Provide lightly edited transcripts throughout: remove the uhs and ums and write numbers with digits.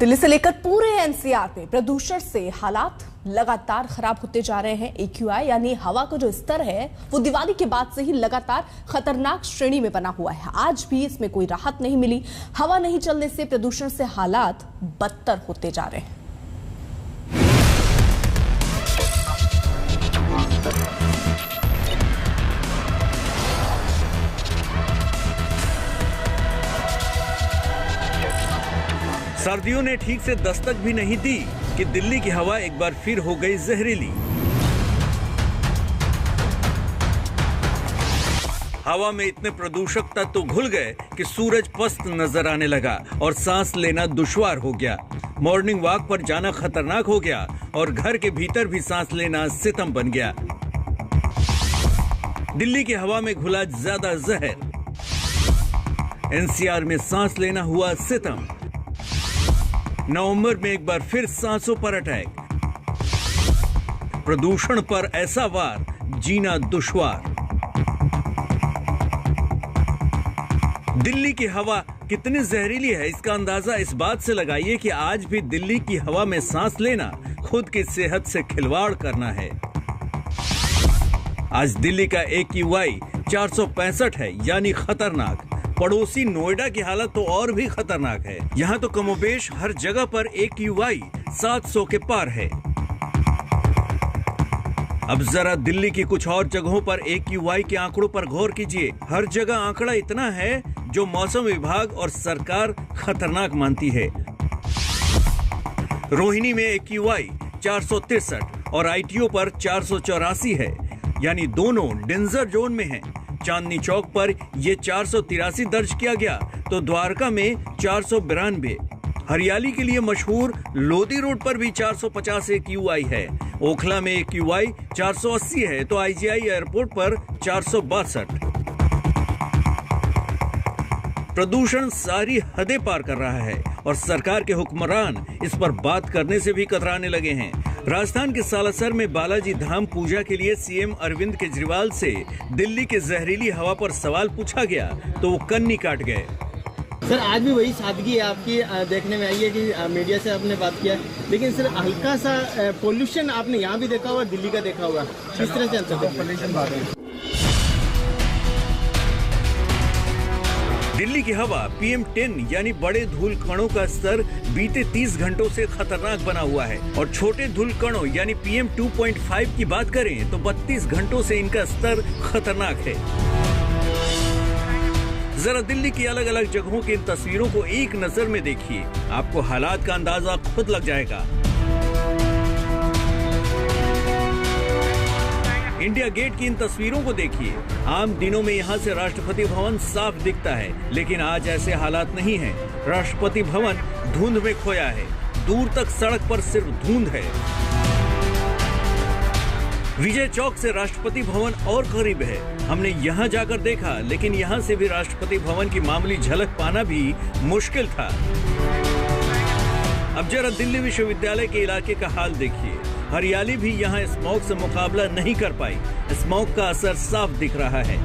दिल्ली से लेकर पूरे एनसीआर में प्रदूषण से हालात लगातार खराब होते जा रहे हैं। AQI यानी हवा का जो स्तर है वो दिवाली के बाद से ही लगातार खतरनाक श्रेणी में बना हुआ है। आज भी इसमें कोई राहत नहीं मिली। हवा नहीं चलने से प्रदूषण से हालात बदतर होते जा रहे हैं। सर्दियों ने ठीक से दस्तक भी नहीं दी कि दिल्ली की हवा एक बार फिर हो गई जहरीली। हवा में इतने प्रदूषक तत्व घुल गए कि सूरज पस्त नजर आने लगा और सांस लेना दुश्वार हो गया। मॉर्निंग वॉक पर जाना खतरनाक हो गया और घर के भीतर भी सांस लेना सितम बन गया। दिल्ली की हवा में घुला ज्यादा जहर। NCR में सांस लेना हुआ सितम। नवंबर में एक बार फिर सांसों पर अटैक। प्रदूषण पर ऐसा वार, जीना दुश्वार। दिल्ली की हवा कितनी जहरीली है इसका अंदाजा इस बात से लगाइए कि आज भी दिल्ली की हवा में सांस लेना खुद की सेहत से खिलवाड़ करना है। आज दिल्ली का AQI 465 है, यानी खतरनाक। पड़ोसी नोएडा की हालत तो और भी खतरनाक है। यहाँ तो कमोबेश हर जगह पर AQI 700 के पार है। अब जरा दिल्ली की कुछ और जगहों पर AQI के आंकड़ों पर गौर कीजिए। हर जगह आंकड़ा इतना है जो मौसम विभाग और सरकार खतरनाक मानती है। रोहिणी में AQI 463 और ITO पर 484 है, यानी दोनों डेंजर जोन में हैं। चांदनी चौक पर ये 483 दर्ज किया गया तो द्वारका में 492। हरियाली के लिए मशहूर लोधी रोड पर भी 450 AQI है। ओखला में AQI 480 है तो IGI एयरपोर्ट पर 462। प्रदूषण सारी हदें पार कर रहा है और सरकार के हुक्मरान इस पर बात करने से भी कतराने लगे हैं। राजस्थान के सालासर में बालाजी धाम पूजा के लिए CM अरविंद केजरीवाल से दिल्ली के जहरीली हवा पर सवाल पूछा गया तो वो कन्नी काट गए। सर, आज भी वही सादगी है आपकी देखने में आई है कि मीडिया से आपने बात किया, लेकिन सर हल्का सा पोल्यूशन आपने यहाँ भी देखा हुआ, दिल्ली का देखा हुआ, किस तरह से पोल्यूशन बात है? दिल्ली की हवा PM10 यानी बड़े धूल कणों का स्तर बीते 30 घंटों से खतरनाक बना हुआ है और छोटे धूल कणों यानी PM 2.5 की बात करें तो 32 घंटों से इनका स्तर खतरनाक है। जरा दिल्ली की अलग अलग जगहों की इन तस्वीरों को एक नजर में देखिए, आपको हालात का अंदाजा खुद लग जाएगा। इंडिया गेट की इन तस्वीरों को देखिए। आम दिनों में यहाँ से राष्ट्रपति भवन साफ दिखता है, लेकिन आज ऐसे हालात नहीं हैं। राष्ट्रपति भवन धुंध में खोया है। दूर तक सड़क पर सिर्फ धुंध है। विजय चौक से राष्ट्रपति भवन और करीब है। हमने यहाँ जाकर देखा, लेकिन यहाँ से भी राष्ट्रपति भवन की मामूली झलक पाना भी मुश्किल था। अब जरा दिल्ली विश्वविद्यालय के इलाके का हाल देखिए। हरियाली भी यहाँ स्मॉग से मुकाबला नहीं कर पाई। स्मॉग का असर साफ दिख रहा है।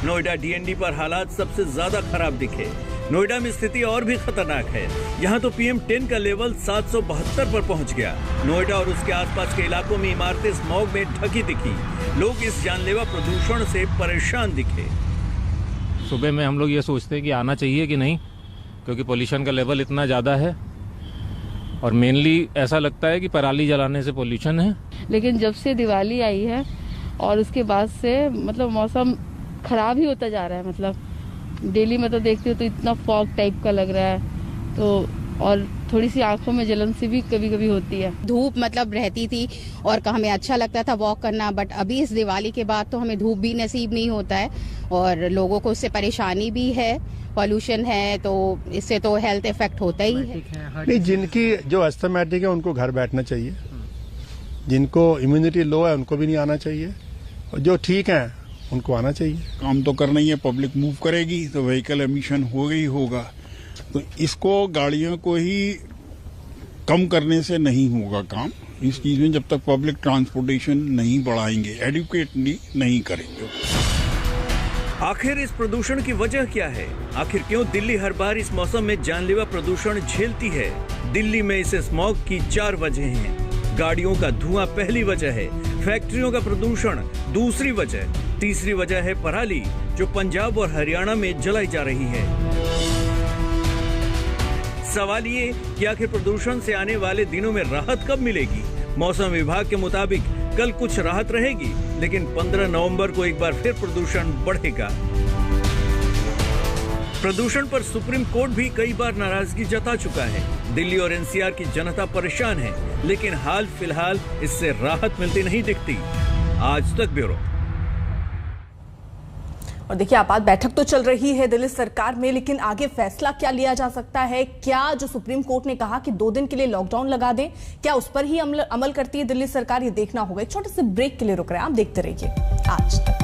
नोएडा DND पर हालात सबसे ज्यादा खराब दिखे। नोएडा में स्थिति और भी खतरनाक है। यहाँ तो PM10 का लेवल 772 पर पहुँच गया। नोएडा और उसके आसपास के इलाकों में इमारतें स्मॉग में ढकी दिखी। लोग इस जानलेवा प्रदूषण से परेशान दिखे। सुबह में हम लोग ये सोचते हैं कि आना चाहिए कि नहीं, क्योंकि पोल्यूशन का लेवल इतना ज़्यादा है और मेनली ऐसा लगता है कि पराली जलाने से पोल्यूशन है। लेकिन जब से दिवाली आई है और उसके बाद से मतलब मौसम खराब ही होता जा रहा है। मतलब डेली में तो देखती हूँ तो इतना फॉग टाइप का लग रहा है, तो और थोड़ी सी आंखों में जलन सी भी कभी कभी होती है। धूप मतलब रहती थी और हमें अच्छा लगता था वॉक करना, बट अभी इस दिवाली के बाद तो हमें धूप भी नसीब नहीं होता है और लोगों को उससे परेशानी भी है। पॉल्यूशन है तो इससे तो हेल्थ इफेक्ट होता ही है। नहीं, जिनकी जो अस्थमैटिक है उनको घर बैठना चाहिए, जिनको इम्यूनिटी लो है उनको भी नहीं आना चाहिए, और जो ठीक है उनको आना चाहिए। काम तो करना ही है, पब्लिक मूव करेगी तो व्हीकल एमिशन होगा ही होगा। तो इसको गाड़ियों को ही कम करने से नहीं होगा काम। इस चीज में जब तक पब्लिक ट्रांसपोर्टेशन नहीं बढ़ाएंगे, एडुकेटली नहीं करेंगे। आखिर इस प्रदूषण की वजह क्या है? आखिर क्यों दिल्ली हर बार इस मौसम में जानलेवा प्रदूषण झेलती है? दिल्ली में इस स्मॉग की 4 वजह हैं। गाड़ियों का धुआं पहली वजह है, फैक्ट्रियों का प्रदूषण दूसरी वजह, तीसरी वजह है पराली जो पंजाब और हरियाणा में जलाई जा रही है। सवाल ये कि आखिर प्रदूषण से आने वाले दिनों में राहत कब मिलेगी? मौसम विभाग के मुताबिक कल कुछ राहत रहेगी, लेकिन 15 नवंबर को एक बार फिर प्रदूषण बढ़ेगा। प्रदूषण पर सुप्रीम कोर्ट भी कई बार नाराजगी जता चुका है। दिल्ली और एनसीआर की जनता परेशान है, लेकिन हाल फिलहाल इससे राहत मिलती नहीं दिखती। आज तक ब्यूरो। और देखिए आपात बैठक तो चल रही है दिल्ली सरकार में, लेकिन आगे फैसला क्या लिया जा सकता है? क्या जो सुप्रीम कोर्ट ने कहा कि 2 दिन के लिए लॉकडाउन लगा दें, क्या उस पर ही अमल करती है दिल्ली सरकार? ये देखना होगा। एक छोटे से ब्रेक के लिए रुक रहे हैं, आप देखते रहिए आज तक।